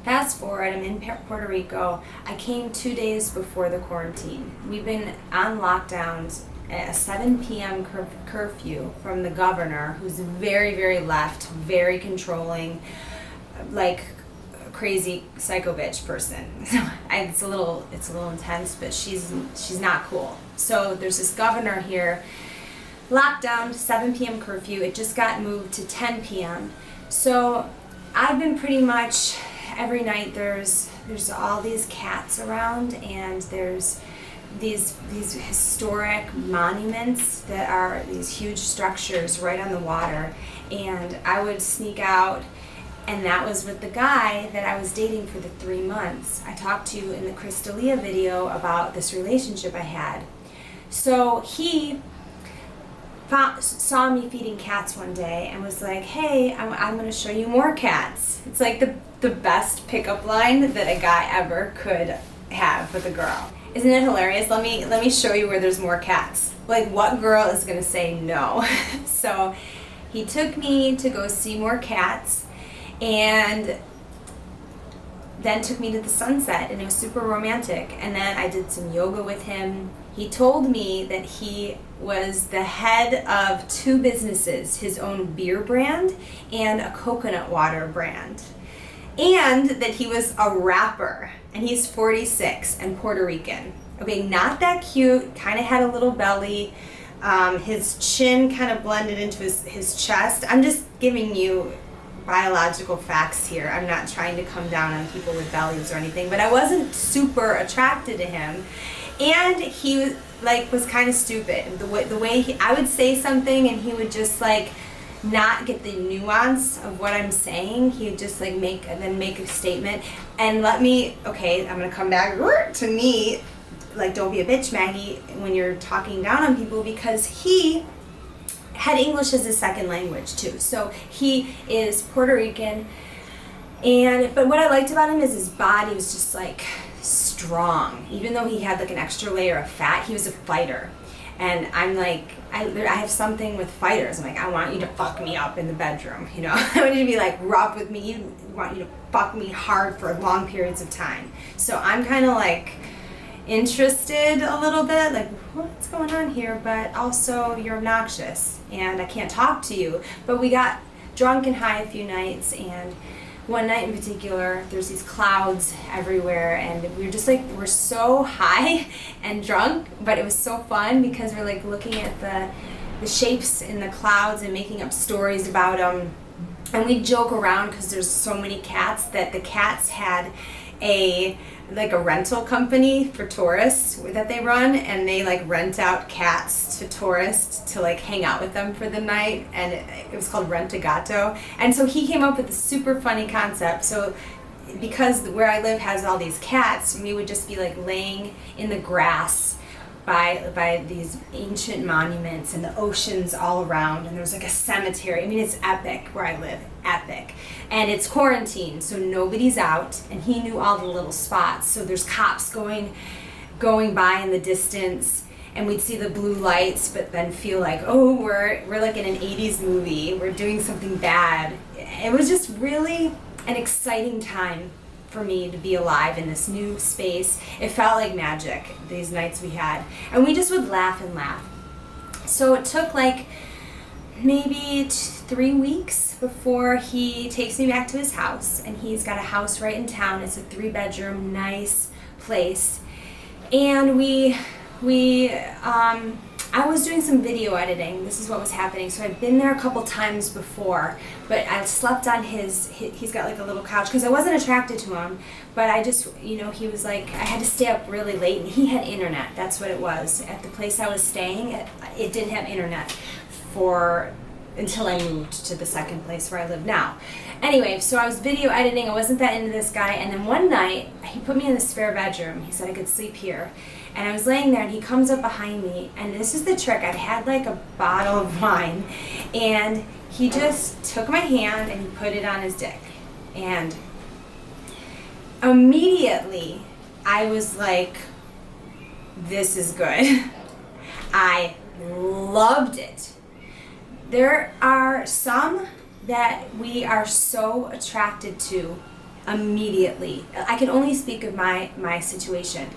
Fast forward, I'm in Puerto Rico. I came 2 days before the quarantine. We've been on lockdowns at a 7 p.m. curfew from the governor, who's very, very left, very controlling, like a crazy psycho bitch person. It's a little intense, but she's not cool. So there's this governor here, lockdown, 7 p.m. curfew. It just got moved to 10 p.m. So I've been pretty much every night there's all these cats around, and there's these historic monuments that are these huge structures right on the water, and I would sneak out, and that was with the guy that I was dating for the 3 months. I talked to you in the Crystalia video about this relationship I had. So he saw me feeding cats one day and was like, hey, I'm going to show you more cats. It's like the best pickup line that a guy ever could have with a girl. Isn't it hilarious? Let me show you where there's more cats. Like, what girl is going to say no? So he took me to go see more cats, and then took me to the sunset, and it was super romantic. And then I did some yoga with him. He told me that he was the head of 2 businesses, his own beer brand and a coconut water brand, and that he was a rapper, and he's 46 and Puerto Rican. Okay, not that cute, kind of had a little belly, his chin kind of blended into his chest. I'm just giving you biological facts here. I'm not trying to come down on people with bellies or anything, but I wasn't super attracted to him. And he was kind of stupid. The way I would say something and he would just not get the nuance of what I'm saying. He would just make a statement and I'm gonna come back to me, don't be a bitch, Maggie, when you're talking down on people, because he had English as his second language too. So he is Puerto Rican, but what I liked about him is his body was just strong. Even though he had an extra layer of fat, he was a fighter. And I'm I have something with fighters. I'm I want you to fuck me up in the bedroom, I want you to be rough with me. I want you to fuck me hard for long periods of time. So I'm kind of interested a little bit, what's going on here, but also you're obnoxious and I can't talk to you. But we got drunk and high a few nights, and one night in particular, there's these clouds everywhere, and we were just we're so high and drunk, but it was so fun because we're looking at the shapes in the clouds and making up stories about them. And we joke around because there's so many cats that the cats had a rental company for tourists that they run, and they rent out cats to tourists to hang out with them for the night, and it was called Rent a Gato. And so he came up with a super funny concept. So because where I live has all these cats, we would just be laying in the grass by these ancient monuments and the oceans all around, and there's a cemetery. I mean, it's epic where I live, epic. And it's quarantine, so nobody's out, and he knew all the little spots. So there's cops going by in the distance, and we'd see the blue lights, but then feel we're in an 80s movie, we're doing something bad. It was just really an exciting time for me to be alive in this new space. It felt like magic, these nights we had. And we just would laugh and laugh. So it took maybe 3 weeks before he takes me back to his house. And he's got a house right in town. It's a 3-bedroom, nice place. And I was doing some video editing. This is what was happening. So I'd been there a couple times before, but I slept on he's got a little couch because I wasn't attracted to him, but I just, he was I had to stay up really late, and he had internet. That's what it was. At the place I was staying, it didn't have internet until I moved to the second place where I live now. Anyway, so I was video editing. I wasn't that into this guy, and then one night he put me in the spare bedroom. He said I could sleep here. And I was laying there, and he comes up behind me, and this is the trick. I'd had a bottle of wine, and he just took my hand and he put it on his dick. And immediately I was this is good. I loved it. There are some that we are so attracted to immediately. I can only speak of my situation.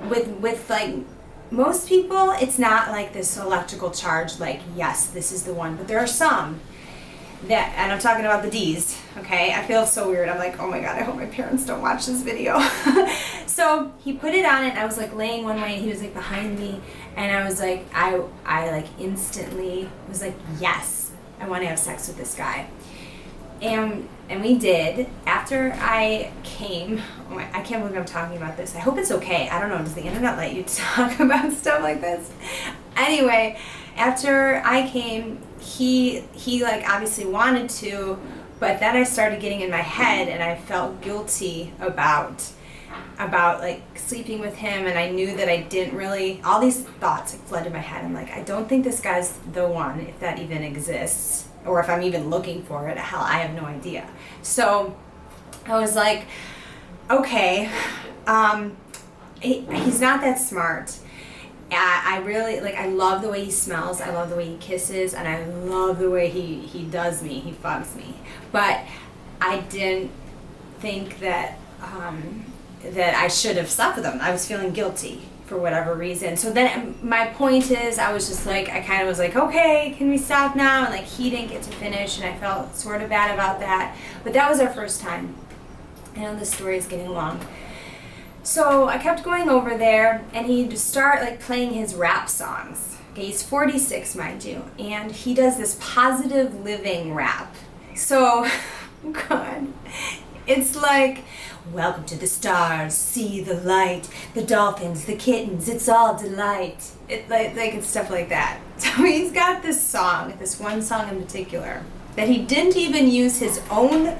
With like most people, it's not like this electrical charge, like, yes, this is the one. But there are some that, and I'm talking about the D's, okay? I feel so weird. I'm like, oh my God, I hope my parents don't watch this video. So he put it on, and I was like laying one way, and he was like behind me, and I was like, I like instantly was like, yes, I want to have sex with this guy. And we did. After I came, I can't believe I'm talking about this. I hope it's okay. I don't know, does the internet let you talk about stuff like this? Anyway, after I came, he like obviously wanted to, but then I started getting in my head, and I felt guilty about like sleeping with him, and I knew that I didn't really, all these thoughts like flooded my head. I'm like, I don't think this guy's the one, if that even exists, or if I'm even looking for it. Hell, I have no idea. So I was like, okay, he's not that smart. I really, like, I love the way he smells, I love the way he kisses, and I love the way he does me, he fucks me. But I didn't think that that I should have slept with him. I was feeling guilty for whatever reason. So then my point is, I was just like, I kind of was like, okay, can we stop now? And like, he didn't get to finish, and I felt sort of bad about that. But that was our first time. I know this story is getting long. So I kept going over there, and he'd start like playing his rap songs. Okay, he's 46, mind you, and he does this positive living rap. So, God, it's like, welcome to the stars, see the light, the dolphins, the kittens, it's all delight. It's stuff like that. So he's got this song, this one song in particular, that he didn't even use his own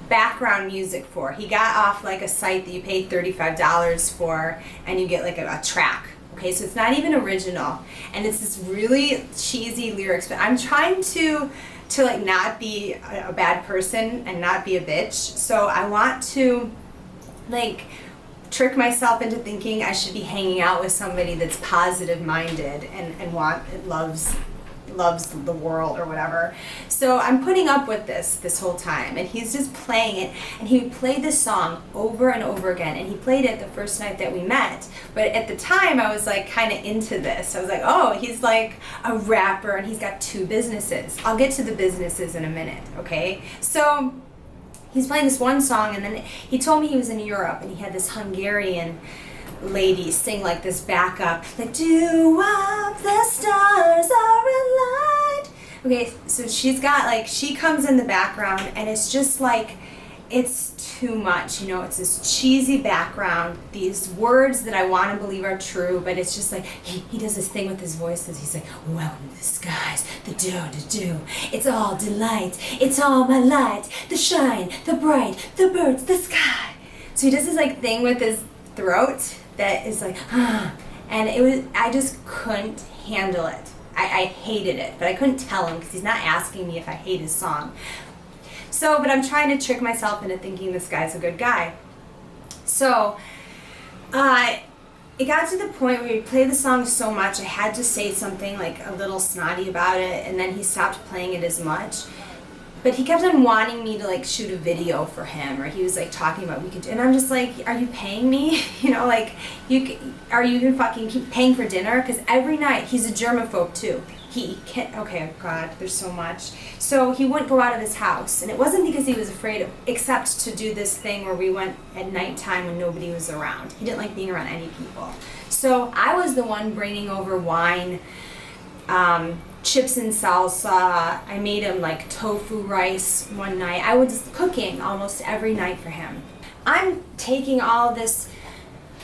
background music for. He got off like a site that you paid $35 for, and you get like a track. Okay, so it's not even original, and it's this really cheesy lyrics. But I'm trying to like not be a bad person and not be a bitch. So I want to like trick myself into thinking I should be hanging out with somebody that's positive minded and loves the world or whatever. So I'm putting up with this whole time, and he's just playing it, and he played this song over and over again, and he played it the first night that we met. But at the time I was like kind of into this. I was like, oh, he's like a rapper, and he's got 2 businesses. I'll get to the businesses in a minute, okay? So he's playing this one song, and then he told me he was in Europe, and he had this Hungarian lady sing like this backup, like, do up, the stars are aligned. Okay, so she's got like, she comes in the background, and it's just like, it's too much, you know, it's this cheesy background, these words that I want to believe are true, but it's just like, he does this thing with his voice that he's like, welcome to the skies, the do, it's all delight, it's all my light, the shine, the bright, the birds, the sky. So he does this like thing with his throat that is like, and it was, I just couldn't handle it. I hated it, but I couldn't tell him because he's not asking me if I hate his song. So, but I'm trying to trick myself into thinking this guy's a good guy. So, it got to the point where he played the song so much, I had to say something like a little snotty about it, and then he stopped playing it as much. But he kept on wanting me to like shoot a video for him, or he was like talking about we could do, and I'm just like, are you paying me? You know, like, are you even fucking keep paying for dinner? Because every night, he's a germaphobe too. He can't, okay, God, there's so much. So he wouldn't go out of his house, and it wasn't because he was afraid of, except to do this thing where we went at nighttime when nobody was around. He didn't like being around any people. So I was the one bringing over wine, chips and salsa. I made him like tofu rice one night. I was cooking almost every night for him. I'm taking all this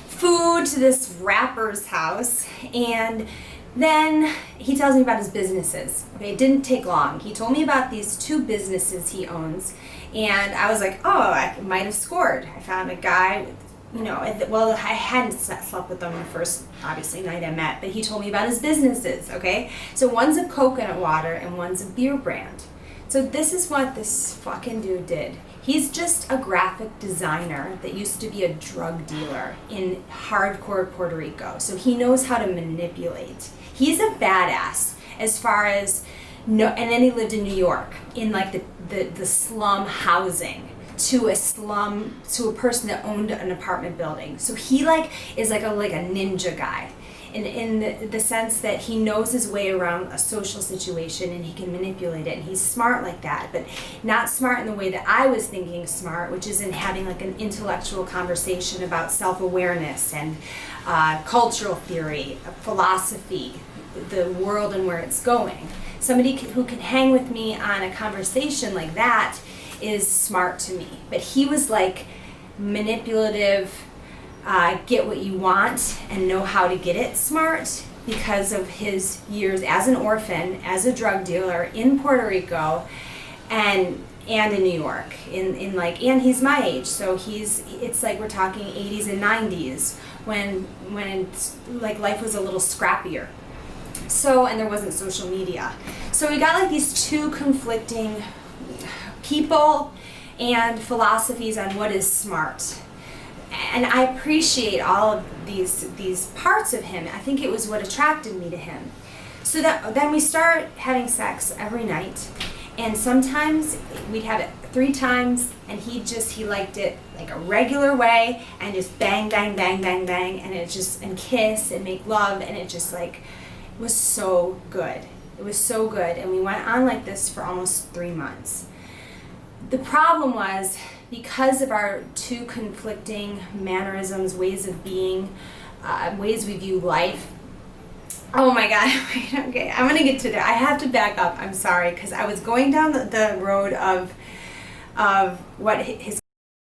food to this rapper's house, and then he tells me about his businesses. Okay, it didn't take long. He told me about these 2 businesses he owns, and I was like, oh, I might have scored. I found a guy with, you know, well, I hadn't slept with him the first, obviously, night I met, but he told me about his businesses, okay? So one's a coconut water and one's a beer brand. So this is what this fucking dude did. He's just a graphic designer that used to be a drug dealer in hardcore Puerto Rico. So he knows how to manipulate. He's a badass as far as, no, and then he lived in New York in like the slum housing. to a slum, to a person that owned an apartment building. So he like is like a ninja guy. In the sense that he knows his way around a social situation and he can manipulate it, and he's smart like that, but not smart in the way that I was thinking smart, which is in having like an intellectual conversation about self-awareness and cultural theory, philosophy, the world and where it's going. Somebody who can hang with me on a conversation like that is smart to me. But he was like manipulative, get what you want and know how to get it smart, because of his years as an orphan, as a drug dealer in Puerto Rico and in New York, and he's my age, so it's like we're talking 80s and 90s when it's like life was a little scrappier. So, and there wasn't social media. So we got like these two conflicting people and philosophies on what is smart. And I appreciate all of these parts of him. I think it was what attracted me to him. So then we start having sex every night, and sometimes we'd have it 3 times, and he liked it like a regular way, and just bang, bang, bang, bang, bang, and kiss and make love, and it just like was so good. It was so good, and we went on like this for almost 3 months. The problem was, because of our two conflicting mannerisms, ways of being, ways we view life. Oh my God, okay, I'm gonna get to that. I have to back up, I'm sorry, because I was going down the road of what his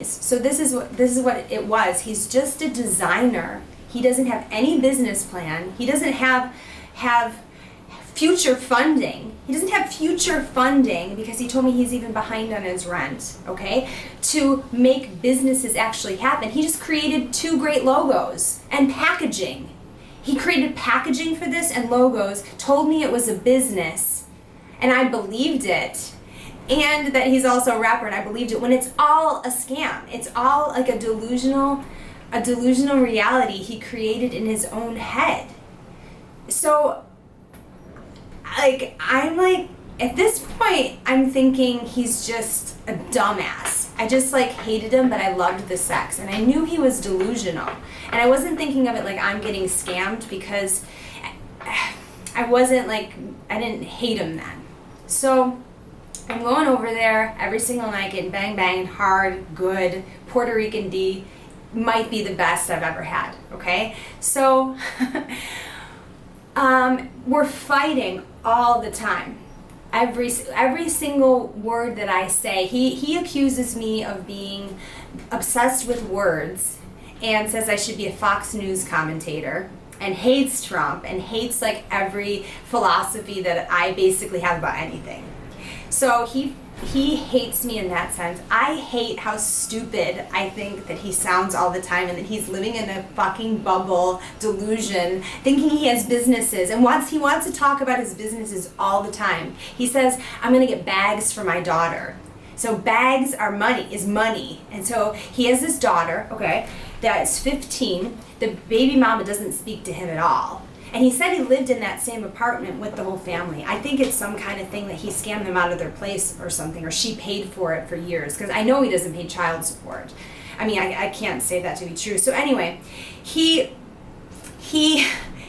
is. So this is what it was. He's just a designer. He doesn't have any business plan. He doesn't have future funding. He doesn't have future funding, because he told me he's even behind on his rent, okay, to make businesses actually happen. He just created 2 great logos and packaging. He created packaging for this and logos, told me it was a business, and I believed it. And that he's also a rapper, and I believed it, when it's all a scam. It's all like a delusional reality he created in his own head. So I'm like, at this point, I'm thinking he's just a dumbass. I just like hated him, but I loved the sex, and I knew he was delusional. And I wasn't thinking of it like I'm getting scammed, because I didn't hate him then. So I'm going over there every single night, getting bang bang, hard, good, Puerto Rican D, might be the best I've ever had, okay? So we're fighting all the time. Every single word that I say, he accuses me of being obsessed with words, and says I should be a Fox News commentator, and hates Trump, and hates like every philosophy that I basically have about anything. So he hates me in that sense. I hate how stupid I think that he sounds all the time, and that he's living in a fucking bubble delusion, thinking he has businesses, and he wants to talk about his businesses all the time. He says, I'm gonna get bags for my daughter. So bags are money. And so he has this daughter, okay, that's 15. The baby mama doesn't speak to him at all. And he said he lived in that same apartment with the whole family. I think it's some kind of thing that he scammed them out of their place or something, or she paid for it for years, because I know he doesn't pay child support. I mean, I can't say that to be true. So anyway, he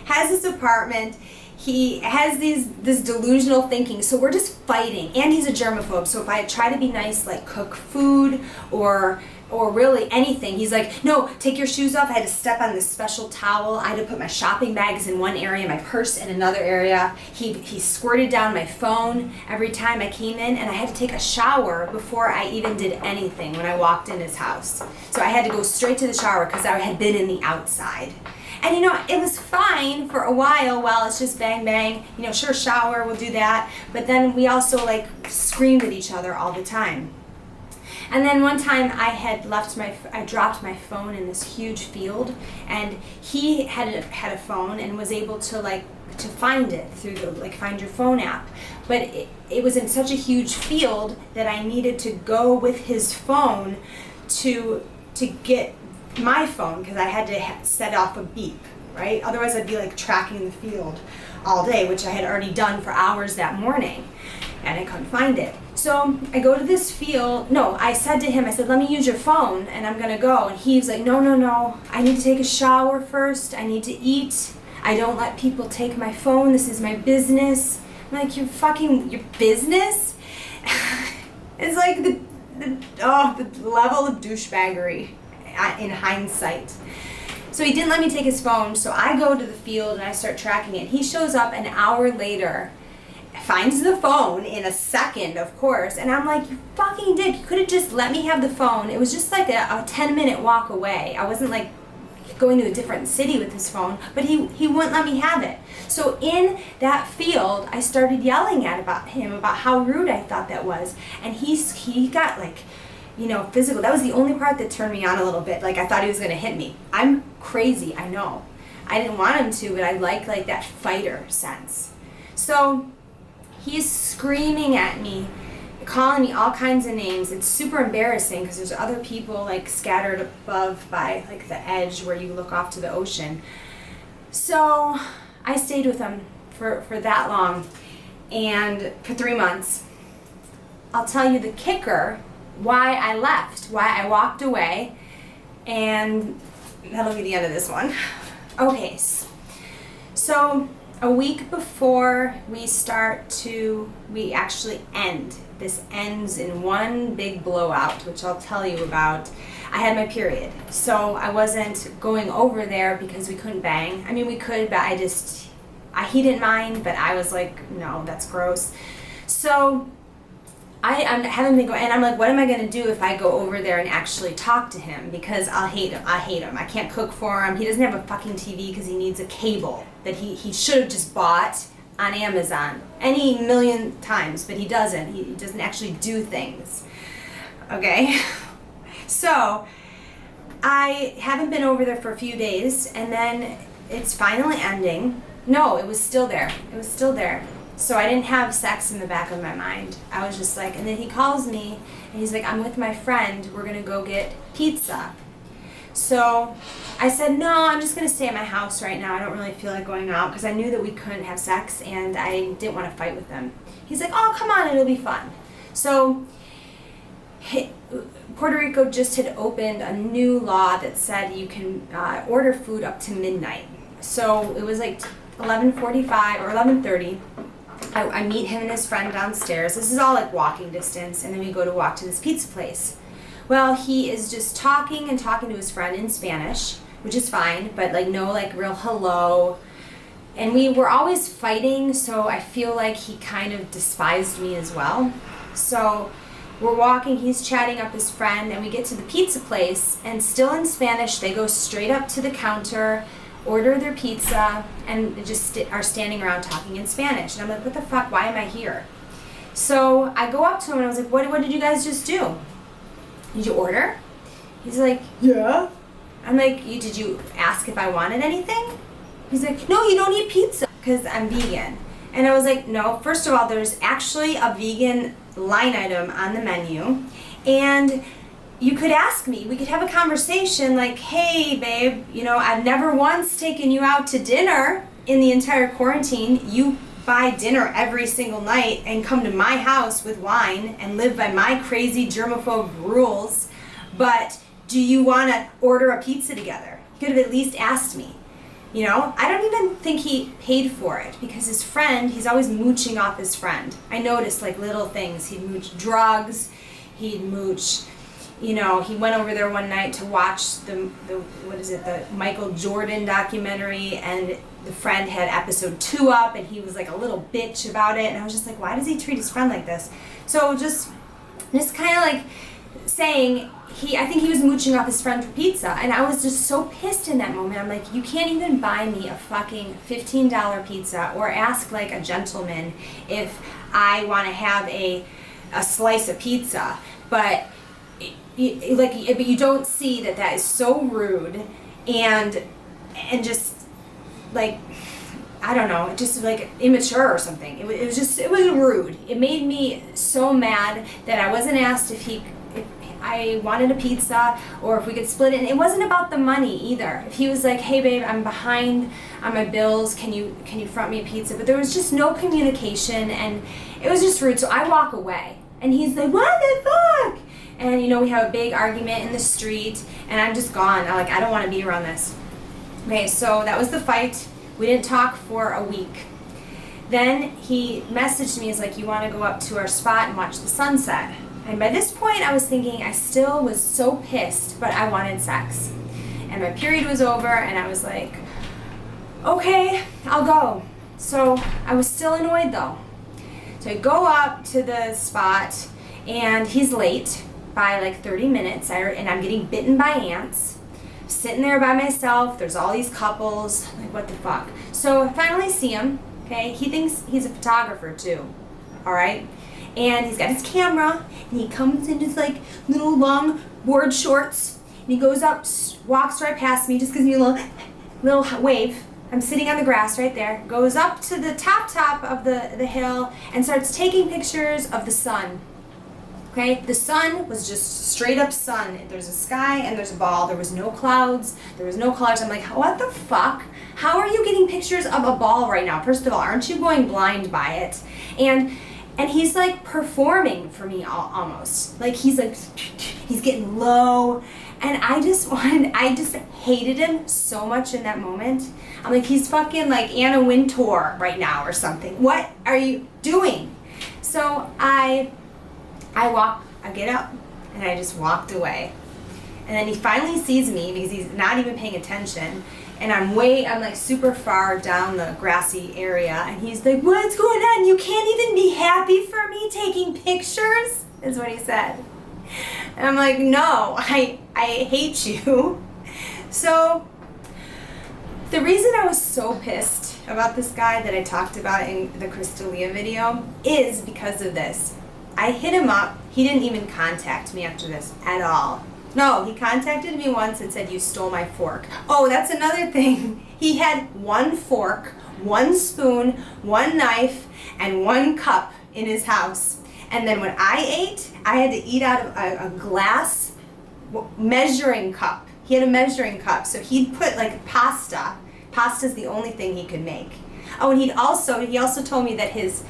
has this apartment. He has this delusional thinking. So we're just fighting, and he's a germaphobe. So if I try to be nice, like cook food or really anything, he's like, no, take your shoes off. I had to step on this special towel. I had to put my shopping bags in one area, my purse in another area. He squirted down my phone every time I came in, and I had to take a shower before I even did anything when I walked in his house. So I had to go straight to the shower, because I had been in the outside. And it was fine for a while it's just bang bang, sure, shower, we'll do that. But then we also like screamed at each other all the time. And then one time I dropped my phone in this huge field, and he had a phone and was able to find it through the Find Your Phone app. But it was in such a huge field that I needed to go with his phone to get my phone, because I had to set off a beep, right? Otherwise I'd be tracking the field all day, which I had already done for hours that morning. and I couldn't find it. So I go to this field. No, I said to him, I said, let me use your phone and I'm gonna go. And he was like, no, I need to take a shower first. I need to eat. I don't let people take my phone. This is my business. I'm like, your business? It's like the level of douchebaggery in hindsight. So he didn't let me take his phone, so I go to the field and I start tracking it. He shows up an hour later, finds the phone in a second, of course, and I'm like, you fucking dick, you could have just let me have the phone. It was just like a 10-minute walk away. I wasn't like going to a different city with his phone, but he wouldn't let me have it. So in that field, I started yelling about how rude I thought that was, and he got like, physical. That was the only part that turned me on a little bit. Like, I thought he was gonna hit me. I'm crazy, I know. I didn't want him to, but I like that fighter sense. So he's screaming at me, calling me all kinds of names. It's super embarrassing because there's other people like scattered above by like the edge where you look off to the ocean. So I stayed with him for that long, and for 3 months. I'll tell you the kicker, why I left, why I walked away, and that'll be the end of this one. Okay, so a week before we actually end, this ends in one big blowout, which I'll tell you about. I had my period, so I wasn't going over there because we couldn't bang. I mean, we could, but he didn't mind, but I was like, no, that's gross. So I haven't been going, and I'm like, what am I gonna do if I go over there and actually talk to him? Because I'll hate him. I can't cook for him. He doesn't have a fucking TV because he needs a cable that he should have just bought on Amazon any million times, but he doesn't. He doesn't actually do things. Okay? So I haven't been over there for a few days, and then it's finally ending. No, it was still there. So I didn't have sex in the back of my mind. I was just like, and then he calls me and he's like, I'm with my friend, we're gonna go get pizza. So I said, no, I'm just gonna stay at my house right now. I don't really feel like going out, because I knew that we couldn't have sex and I didn't want to fight with him. He's like, oh, come on, it'll be fun. So Puerto Rico just had opened a new law that said you can order food up to midnight. So it was like 11:45 or 11:30. I meet him and his friend downstairs. This is all like walking distance, and then we go to walk to this pizza place. Well, he is just talking to his friend in Spanish, which is fine, but like no like real hello. And we were always fighting, so I feel like he kind of despised me as well. So we're walking, he's chatting up his friend, and we get to the pizza place, and still in Spanish, they go straight up to the counter, order their pizza, and just are standing around talking in Spanish. And I'm like, what the fuck, why am I here? So I go up to him and I was like, what did you guys just do? Did you order? He's like, yeah. I'm like, did you ask if I wanted anything? He's like, no, you don't eat pizza, because I'm vegan. And I was like, no, first of all, there's actually a vegan line item on the menu, and you could ask me, we could have a conversation like, hey babe, I've never once taken you out to dinner in the entire quarantine. You buy dinner every single night and come to my house with wine and live by my crazy germaphobe rules, but do you want to order a pizza together? You could have at least asked me. I don't even think he paid for it, because his friend, he's always mooching off his friend. I noticed like little things. He'd mooch drugs, he'd mooch, he went over there one night to watch the Michael Jordan documentary, and the friend had episode 2 up, and he was like a little bitch about it, and I was just like, why does he treat his friend like this? So just kind of like saying, I think he was mooching off his friend for pizza, and I was just so pissed in that moment. I'm like, you can't even buy me a fucking $15 pizza or ask like a gentleman if I want to have a slice of pizza, but you don't see that is so rude and just like, I don't know, just like immature or something. It was rude. It made me so mad that I wasn't asked if I wanted a pizza or if we could split it. And it wasn't about the money either. If he was like, hey babe, I'm behind on my bills, can you front me a pizza? But there was just no communication, and It was just rude. So I walk away. And he's like, what the fuck? And, you know, we have a big argument in the street. And I'm just gone. I don't want to be around this. Okay, so that was the fight. We didn't talk for a week. Then he messaged me. He's like, you want to go up to our spot and watch the sunset? And by this point, I was thinking I still was so pissed, but I wanted sex. And my period was over, and I was like, okay, I'll go. So I was still annoyed, though. So I go up to the spot, and he's late by like 30 minutes, and I'm getting bitten by ants. Sitting there by myself, there's all these couples, like what the fuck. So I finally see him, okay? He thinks he's a photographer too, all right? And he's got his camera, and he comes in his like little long board shorts, and he goes up, walks right past me, just gives me a little wave. I'm sitting on the grass right there, goes up to the top of the hill and starts taking pictures of the sun. Okay, the sun was just straight up sun. There's a sky and there's a ball. There was no clouds. There was no colors. I'm like, what the fuck? How are you getting pictures of a ball right now? First of all, aren't you going blind by it? And he's like performing for me almost. Like he's getting low. And I just hated him so much in that moment. I'm like, he's fucking like Anna Wintour right now or something. What are you doing? So I get up and I just walked away. And then he finally sees me because he's not even paying attention. And I'm like super far down the grassy area. And he's like, what's going on? You can't even be happy for me taking pictures? Is what he said. And I'm like, no, I hate you. So the reason I was so pissed about this guy that I talked about in the Crystalia video is because of this. I hit him up. He didn't even contact me after this at all. No, he contacted me once and said, you stole my fork. Oh, that's another thing. He had one fork, one spoon, one knife, and one cup in his house. And then when I ate, I had to eat out of a glass measuring cup. He had a measuring cup, so he'd put like pasta. Pasta's the only thing he could make. Oh, and he also told me that his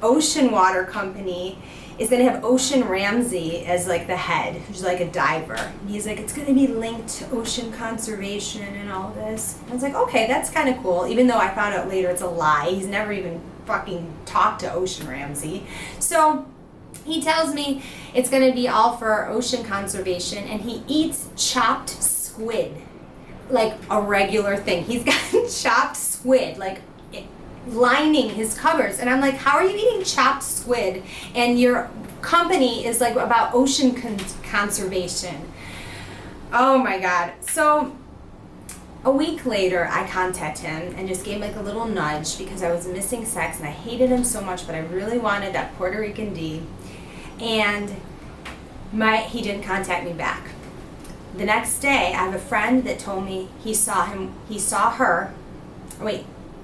ocean water company is going to have Ocean Ramsey as like the head, who's like a diver. And he's like, it's going to be linked to ocean conservation and all this. I was like, okay, that's kind of cool, even though I found out later it's a lie. He's never even fucking talked to Ocean Ramsey. So he tells me it's going to be all for ocean conservation, and he eats chopped squid like a regular thing. He's got chopped squid like lining his cupboards, and I'm like, how are you eating chopped squid and your company is like about ocean conservation? Oh my god. So a week later I contact him and just gave like a little nudge because I was missing sex and I hated him so much, but I really wanted that Puerto Rican D, and he didn't contact me back. The next day I have a friend that told me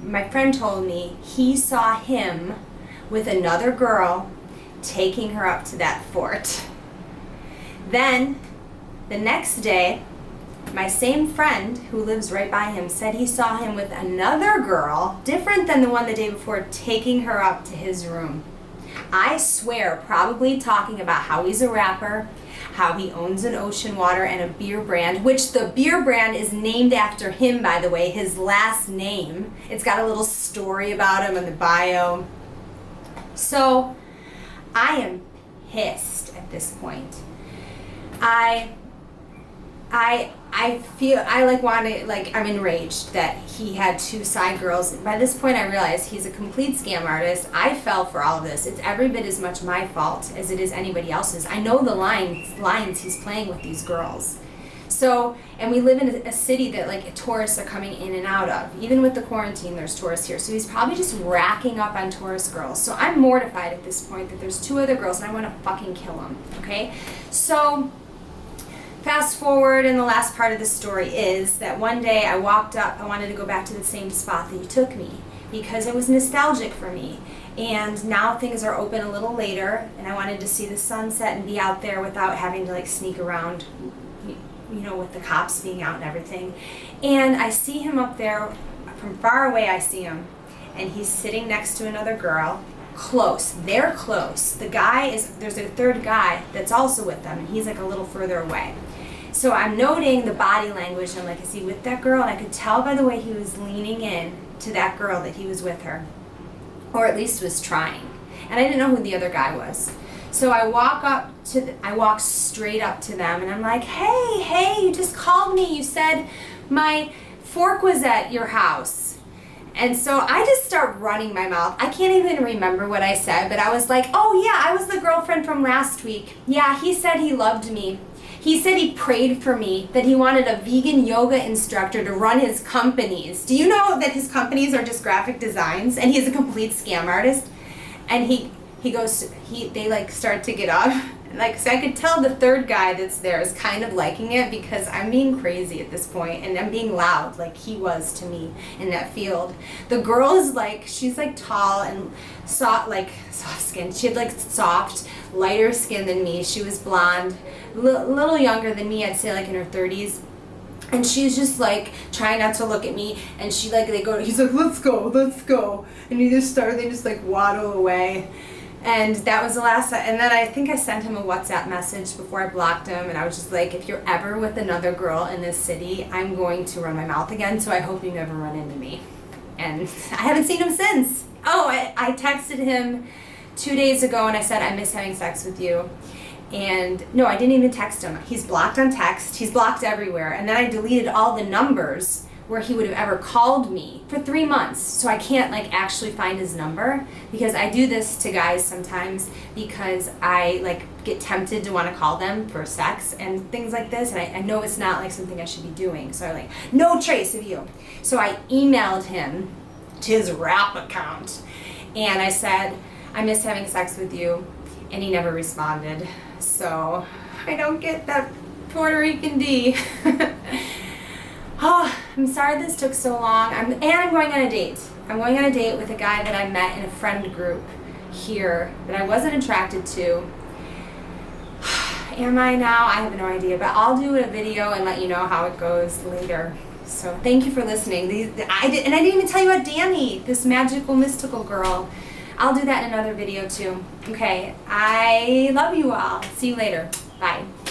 my friend told me he saw him with another girl taking her up to that fort. Then, the next day, my same friend who lives right by him said he saw him with another girl, different than the one the day before, taking her up to his room. I swear, probably talking about how he's a rapper, how he owns an ocean water and a beer brand, which the beer brand is named after him, by the way, his last name. It's got a little story about him in the bio. So I am pissed at this point. I'm enraged that he had two side girls. By this point I realized he's a complete scam artist. I fell for all of this. It's every bit as much my fault as it is anybody else's. I know the lines he's playing with these girls. So, and we live in a city that like tourists are coming in and out of. Even with the quarantine, there's tourists here. So he's probably just racking up on tourist girls. So I'm mortified at this point that there's two other girls and I want to fucking kill them, okay? So fast forward, and the last part of the story is that one day I walked up, I wanted to go back to the same spot that you took me because it was nostalgic for me. And now things are open a little later, and I wanted to see the sunset and be out there without having to like sneak around, you know, with the cops being out and everything. And I see him up there, from far away I see him, and he's sitting next to another girl, close. They're close. There's a third guy that's also with them, and he's like a little further away. So I'm noting the body language, and I'm like, is he with that girl? And I could tell by the way he was leaning in to that girl that he was with her, or at least was trying. And I didn't know who the other guy was. So I walk straight up to them, and I'm like, hey, you just called me. You said my fork was at your house. And so I just start running my mouth. I can't even remember what I said, but I was like, oh yeah, I was the girlfriend from last week. Yeah, he said he loved me. He said he prayed for me, that he wanted a vegan yoga instructor to run his companies. Do you know that his companies are just graphic designs, and he's a complete scam artist? And they like start to get up. Like, so I could tell the third guy that's there is kind of liking it because I'm being crazy at this point, and I'm being loud like he was to me in that field. The girl is like, she's like tall and soft skin. She had like soft, lighter skin than me. She was blonde, little younger than me. I'd say like in her 30s. And she's just like trying not to look at me, and he's like, let's go. And they just like waddle away. And that was the last time. And then I think I sent him a WhatsApp message before I blocked him, and I was just like, if you're ever with another girl in this city, I'm going to run my mouth again, so I hope you never run into me. And I haven't seen him since. Oh, I texted him 2 days ago, and I said, I miss having sex with you. And no, I didn't even text him. He's blocked on text. He's blocked everywhere. And then I deleted all the numbers where he would have ever called me for 3 months. So I can't like actually find his number, because I do this to guys sometimes because I like get tempted to want to call them for sex and things like this. And I know it's not like something I should be doing. So I like, no trace of you. So I emailed him to his rap account, and I said, I miss having sex with you. And he never responded. So I don't get that Puerto Rican D. Oh, I'm sorry this took so long. I'm going on a date. I'm going on a date with a guy that I met in a friend group here that I wasn't attracted to. Am I now? I have no idea, but I'll do a video and let you know how it goes later. So thank you for listening. I didn't even tell you about Danny, this magical, mystical girl. I'll do that in another video too. Okay, I love you all. See you later. Bye.